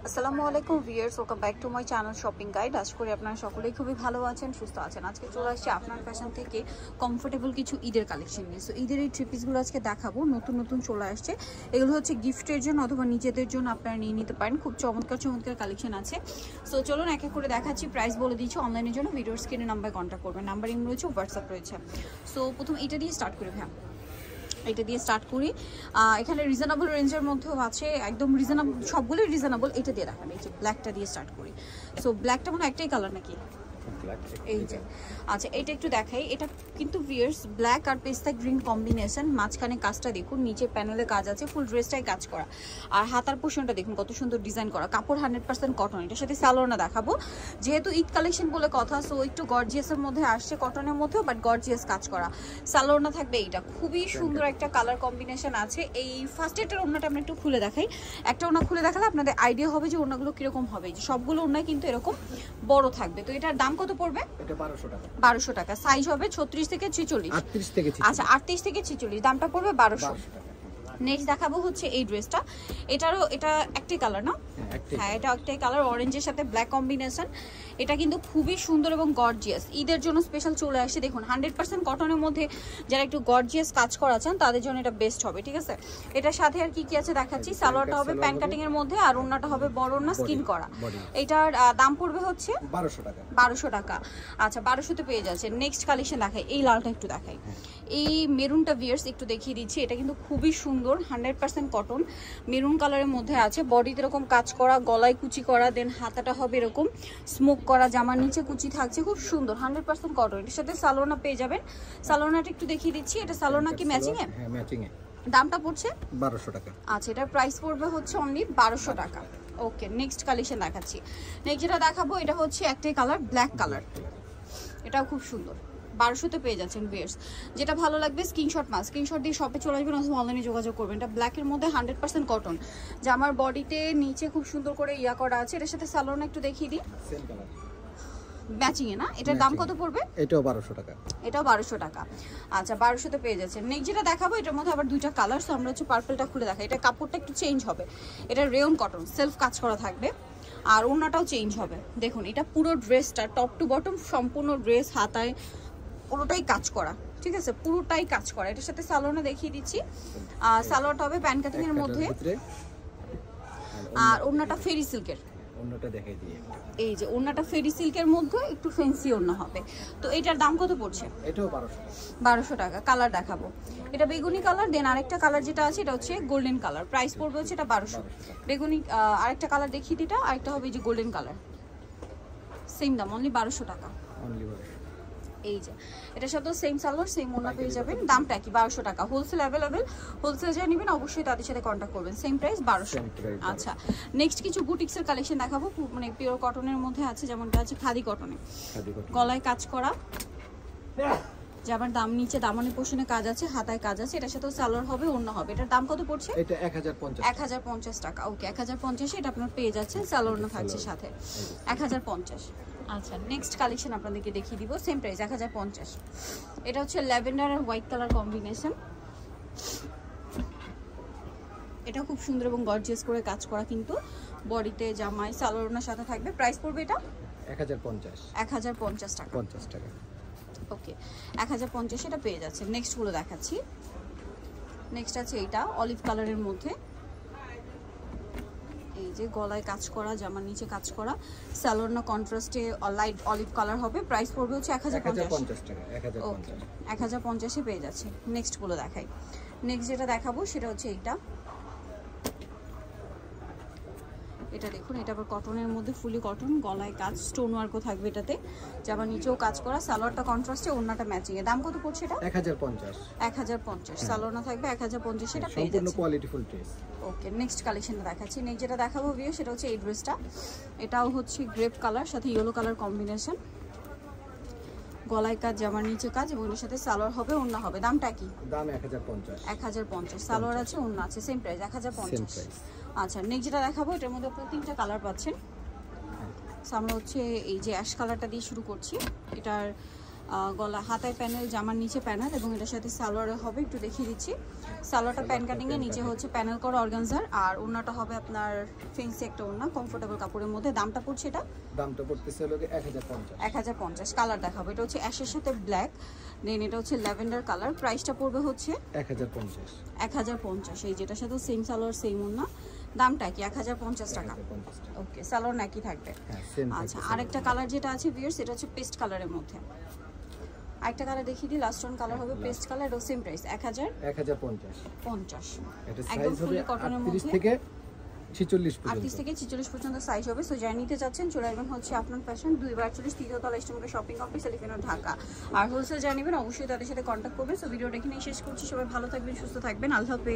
আসসালামু আলাইকুম viewers, welcome back to my channel shopping guide. আশা করি আপনারা সকলেই খুবই ভালো আছেন, সুস্থ আছেন। আজকে চলে আসছি আপনার ফ্যাশন থেকে কমফোর্টেবল কিছু ঈদের কালেকশন নিয়ে। সো ঈদের এই থ্রি পিসগুলো আজকে দেখাবো, নতুন নতুন চলে আসছে। এগুলো হচ্ছে গিফটের জন্য অথবা নিজেদের জন্য আপনারা নিয়ে নিতে পারেন। খুব চমৎকার চমৎকার কালেকশন আছে। সো চলুন এক এক করে দেখাচ্ছি, প্রাইস বলে দিচ্ছি। অনলাইনের জন্য ভিডিওর স্ক্রিনে নাম্বার কন্ট্যাক্ট করবেন, নাম্বার ইমেল রয়েছে, হোয়াটসঅ্যাপ রয়েছে। সো প্রথম এটা দিয়ে স্টার্ট করি ভাই, এটা দিয়ে স্টার্ট করি। এখানে রিজনেবল রেঞ্জের মধ্যেও আছে, একদম রিজনেবল, সবগুলোই রিজনেবল। এটা দিয়ে দেখান, এই যে ব্ল্যাকটা দিয়ে স্টার্ট করি। সো ব্ল্যাকটা মনে একটাই কালার নাকি? এই যে আচ্ছা, এটা একটু দেখাই। এটা কিন্তু ভিউয়ার্স ব্ল্যাক আর পেস্তা গ্রিন কম্বিনেশন, মাঝখানে কাজটা দেখুন, নিচে প্যানেলে কাজ আছে, ফুল ড্রেসটাই কাজ করা। আর হাতার পোর্শনটা দেখুন কত সুন্দর ডিজাইন করা, কাপড় 100% কটন। এটার সাথে সালোয়ারটা দেখাবো, যেহেতু ঈদ কালেকশন বলে কথা, সো একটু গর্জিয়াসের মধ্যে আসছে, কটনের মধ্যেও বাট গর্জিয়াস কাজ করা। সালোয়ারটা থাকবে এইটা, খুবই সুন্দর একটা কালার কম্বিনেশন আছে। এই ফার্স্ট এটার ওড়নাটা আমরা একটু খুলে দেখাই। একটা ওড়না খুলে দেখালে আপনাদের আইডিয়া হবে যে ওড়নাগুলো কিরকম হবে। যে সবগুলো ওড়নাই কিন্তু এরকম বড় থাকবে। তো এটার দাম কত পড়বে? এটা 1200 টাকা। 1200 টাকা। সাইজ হবে 36 থেকে 46। 38 থেকে 46। আচ্ছা 38 থেকে 46, দামটা পড়বে 1200 টাকা। নেক্সট দেখাবো হচ্ছে এই ড্রেসটা। এটারও এটা একটাই কালার না? হ্যাঁ, এটা একটাই কালার, অরেঞ্জের সাথে ব্ল্যাক কম্বিনেশন। এটা কিন্তু খুবই সুন্দর এবং গর্জিয়াস, ঈদের জন্য স্পেশাল চলে আসছে। দেখুন 100% কটনের মধ্যে যারা একটু গর্জিয়াস কাজ করা চান তাদের জন্য এটা বেস্ট হবে, ঠিক আছে? এটার সাথে আর কি কি আছে দেখাচ্ছি। সালোয়ারটা হবে প্যান কাটিং এর মধ্যে, আর ওড়নাটা হবে বড় ওড়না, স্কিন করা। এটার দাম পড়বে হচ্ছে 1200 টাকা। 1200 টাকা। আচ্ছা 1200 তে পেয়ে যাচ্ছে। নেক্সট কালেকশন দেখাই, এই লালটা একটু দেখাই। এই মেরুনটা ভিউয়ার্স একটু দেখিয়ে দিচ্ছি। এটা কিন্তু খুবই সুন্দর, 100% কটন, মেরুন কালারের মধ্যে আছে। বডিতে এরকম কাজ করা, গলায় কুচি করা, দেন হাতাটা হবে এরকম স্মোক করা, জামার নিচে কুচি থাকছে, খুব সুন্দর, 100% কটন। এর সাথে সালোয়ারটা পেয়ে যাবেন। সালোয়ারটা একটু দেখিয়ে দিচ্ছি। এটা সালোয়ার কি ম্যাচিং এ? হ্যাঁ, ম্যাচিং এ। দামটা পড়ছে 1200 টাকা। আচ্ছা, এটার প্রাইস পড়বে হচ্ছে অনলি 1200 টাকা। ওকে, নেক্সট কালেকশন দেখাচ্ছি। নেক্সট যেটা দেখাবো এটা হচ্ছে একটাই কালার, ব্ল্যাক কালার। এটাও খুব সুন্দর, 1200 তে পেয়ে যাচ্ছেন ভিউয়ার্স। যেটা ভালো লাগবে স্ক্রিনশট দিয়ে শপে চলে আসবেন অথবা অনলাইনে যোগাযোগ করবেন। এটা ব্ল্যাকের মধ্যে 100% কটন, জামার বডিতে নিচে খুব সুন্দর করে ইয়া করা আছে। এটার সাথে সালোয়ার একটু দেখিয়ে দিই, সেম কালার, ম্যাচিং এ না? এটার দাম কত পড়বে? এটাও 1200 টাকা। এটাও 1200 টাকা। আচ্ছা 1200 তে পেয়ে যাচ্ছেন। নেক্সট যেটা দেখাবো এটার মধ্যে আবার দুইটা কালার। সো আমরা হচ্ছে পার্পলটা খুলে দেখাই। এটা কাপড়টা একটু চেঞ্জ হবে, এটা রেয়ন কটন, সেলফ কাজ করা থাকবে, আর ওড়নাটাও চেঞ্জ হবে। দেখুন এটা পুরো ড্রেসটা টপ টু বটম সম্পূর্ণ ড্রেস, হাতায় পুরোটাই কাজ করা, ঠিক আছে? পুরোটাই কাজ করা। এটার সাথে সালোয়ারটা দেখিয়ে দিচ্ছি। সালোয়ারটা হবে প্যান কাটিং এর মধ্যে, আর ওড়নাটা ফেরি সিল্কের। ওড়নাটা দেখাই দিই। এই যে ওড়নাটা ফেরি সিল্কের মধ্যে একটু ফ্যান্সি ওড়না হবে। তো এটার দাম কত পড়ছে? এটাও 1200। 1200 টাকা। কালার দেখাবো, এটা বেগুনি কালার, দেন আরেকটা কালার যেটা আছে এটা হচ্ছে গোল্ডেন কালার। প্রাইস পড়বে হচ্ছে এটা 1200। বেগুনি আরেকটা কালার দেখিয়ে দিটা, আরেকটা হবে এই যে গোল্ডেন কালার, সেম দাম, অনলি 1200 টাকা। অনলি 1200। এই যে এটার সাথে সেম সালোয়ার, সেম ওড়না পেয়ে যাবেন। দামটা কি? 1200 টাকা। হোলসেল অ্যাভেলেবেল, হোলসেল যারা নেবেন অবশ্যই তাদের সাথে কন্ট্যাক্ট করবেন। Same price 1200। আচ্ছা নেক্সট কিছু বুটিক্সের কালেকশন দেখাবো, মানে পিওর কটনের মধ্যে আছে, যেমনটা আছে খাদি কটনে, গলায় কাজ করা, জামার দাম নিচে দামানের পোর্শনে কাজ আছে, হাতায় কাজ আছে। এটার সাথে সালোয়ার হবে, ওড়না হবে। এটার দাম কত পড়ছে? এটা 1050। 1050 টাকা। ওকে, 1050 এটা আপনার পেয়ে যাচ্ছেন, সালোয়ার থাকছে সাথে, 1050। আচ্ছা নেক্সট কালেকশন আপনাদেরকে দেখিয়ে দিব, সেম প্রাইস 1050। এটা হচ্ছে ল্যাভেন্ডার আর হোয়াইট কালার কম্বিনেশন। এটা খুব সুন্দর এবং গর্জিয়াস করে কাজ করা, কিন্তু বডিতে জামায় সালোয়ারের সাথে থাকবে। প্রাইস পড়বে এটা 1050। 1050 টাকা। 50 টাকা। ওকে 1050 এটা পেয়ে যাচ্ছে। নেক্সট গুলো দেখাচ্ছি। নেক্সট আছে এইটা অলিভ কালারের মধ্যে, এই যে গলায় কাজ করা, জামার নিচে কাজ করা, সালোয়ার না কন্ট্রাস্টে লাইট অলিভ কালার হবে। প্রাইস পড়বে হচ্ছে 1050 টাকা। 1050 এ পেয়ে যাচ্ছে। নেক্সট গুলো দেখাই। নেক্সট যেটা দেখাবো সেটা হচ্ছে এইটা, এটা দেখুন, এটা আবার কটনের মধ্যে, ফুলি কটন, গলায় কাজ, স্টোন ওয়ার্কও থাকবে এটাতে, জামার নিচেও কাজ করা, সালোয়ারটা কন্ট্রাস্টে, ওড়নাটা ম্যাচিং এ। দাম কত পড়ছে এটা? 1050। 1050 সালোয়ার না থাকবে, 1050 এটা পেয়ে সম্পূর্ণ যাচ্ছে। কোয়ালিটিফুল ড্রেস। ওকে নেক্সট কালেকশনটা দেখাচ্ছি। নেক্সট যেটা দেখাবো ভিউ সেটা হচ্ছে এই ড্রেসটা। এটাও হচ্ছে গ্রেপ কালার সাথে ইয়েলো কালার কম্বিনেশন, গলায় কাজ, জামার নিচে কাজ, এবং এর সাথে সালোয়ার হবে, ওড়না হবে। দামটা কি? দাম 1050। 1050 সালোয়ার আছে, ওড়না আছে, সেম প্রাইস 1050। আচ্ছা নেক্সট যেটা দেখাবো এটার মধ্যে আপনারা তিনটা কালার পাচ্ছেন। আমরা হচ্ছে এই যে অ্যাশ কালারটা দিয়ে শুরু করছি। এটার গলা হাতায় প্যানেল, জামার নিচে প্যানেল এবং এটার সাথে সালোয়ারে হবে, একটু দেখিয়ে দিচ্ছি। সালোয়ারটা প্যান কাটিং এর, নিচে হচ্ছে প্যানেল করা অর্গানজার, আর ওড়নাটা হবে আপনার ফেন্সি একটা ওড়না, কমফোর্টেবল কাপড়ের মধ্যে। দামটা পড়ছে এটা, দামটা পড়তেছে হলো 1050। 1050। কালার দেখাবো, এটা হচ্ছে অ্যাশের সাথে ব্ল্যাক, দেন এটা হচ্ছে ল্যাভেন্ডার কালার। প্রাইসটা পড়বে হচ্ছে 1050। 1050। এই যেটার সাথে সেম সালোয়ার সেম ওড়না, দামটা কি 1050 টাকা। 1050 টাকা। ওকে, সালোয়ার নাকি থাকবে। হ্যাঁ সেম। আচ্ছা, আরেকটা কালার যেটা আছে ভিউয়ার্স, এটা হচ্ছে পেস্ট কালারের মধ্যে। আরেকটা কালার দেখিয়ে দিই, লাস্ট ওয়ান কালার হবে পেস্ট কালার, এটাও সেম প্রাইস 1050। এটা একদম সাইজ হবে ফুলি কটনের 38 মধ্যে, থেকে 46 পর্যন্ত। 38 থেকে 46 পর্যন্ত সাইজ হবে। সো যারা নিতে চাচ্ছেন চলে আসবেন হচ্ছে আপনার ফ্যাশন 2/48 তৃতীয় তলা eastern shopping complex, elephant road, Dhaka. আর হোলসেল যারা নেবেন অবশ্যই তাদের সাথে কন্ট্যাক্ট করবেন। সো ভিডিওটা এখানেই শেষ করছি, সবাই ভালো থাকবেন, সুস্থ থাকবেন, আল্লাহ হাফেজ।